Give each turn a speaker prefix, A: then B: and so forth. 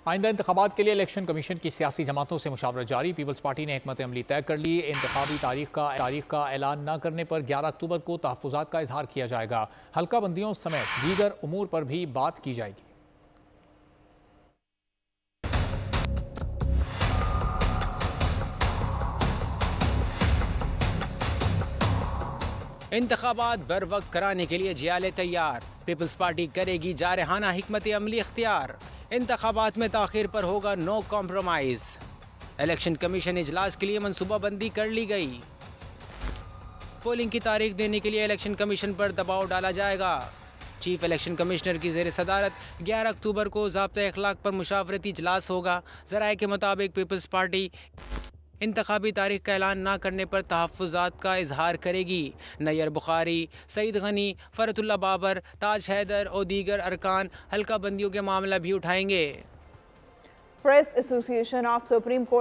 A: आइंदा इंतखाबात के लिए इलेक्शन कमीशन की सियासी जमातों से मुशावरत जारी। पीपल्स पार्टी ने हिकमत अमली तय कर ली। इंतखाबी तारीख का ऐलान न करने पर 11 अक्टूबर को तहफ़्फ़ुज़ात का इजहार किया जाएगा। हल्का बंदियों समेत दीगर उमूर पर भी बात की जाएगी।
B: इंतखाबात बर वक्त कराने के लिए जियाले तैयार। पीपल्स पार्टी करेगी जारहाना हिकमत अमली इख्तियार। इंतखाबात में ताखिर पर होगा नो कॉम्प्रोमाइज। इलेक्शन कमीशन इजलास के लिए मनसूबाबंदी कर ली गई। पोलिंग की तारीख देने के लिए इलेक्शन कमीशन पर दबाव डाला जाएगा। चीफ इलेक्शन कमिश्नर की ज़ेर सदारत 11 अक्टूबर को ज़ाब्ता अखलाक पर मुशावरती इजलास होगा। ज़राए के मुताबिक पीपल्स पार्टी इंतखाबी तारीख का ऐलान ना करने पर तहफ़्फ़ुज़ात का इजहार करेगी। नैयर बुखारी, सईद गनी, फ़रतुल्ला बाबर, ताज हैदर और दीगर अरकान हल्का बंदियों के मामला भी उठाएंगे।
C: Press association of supreme court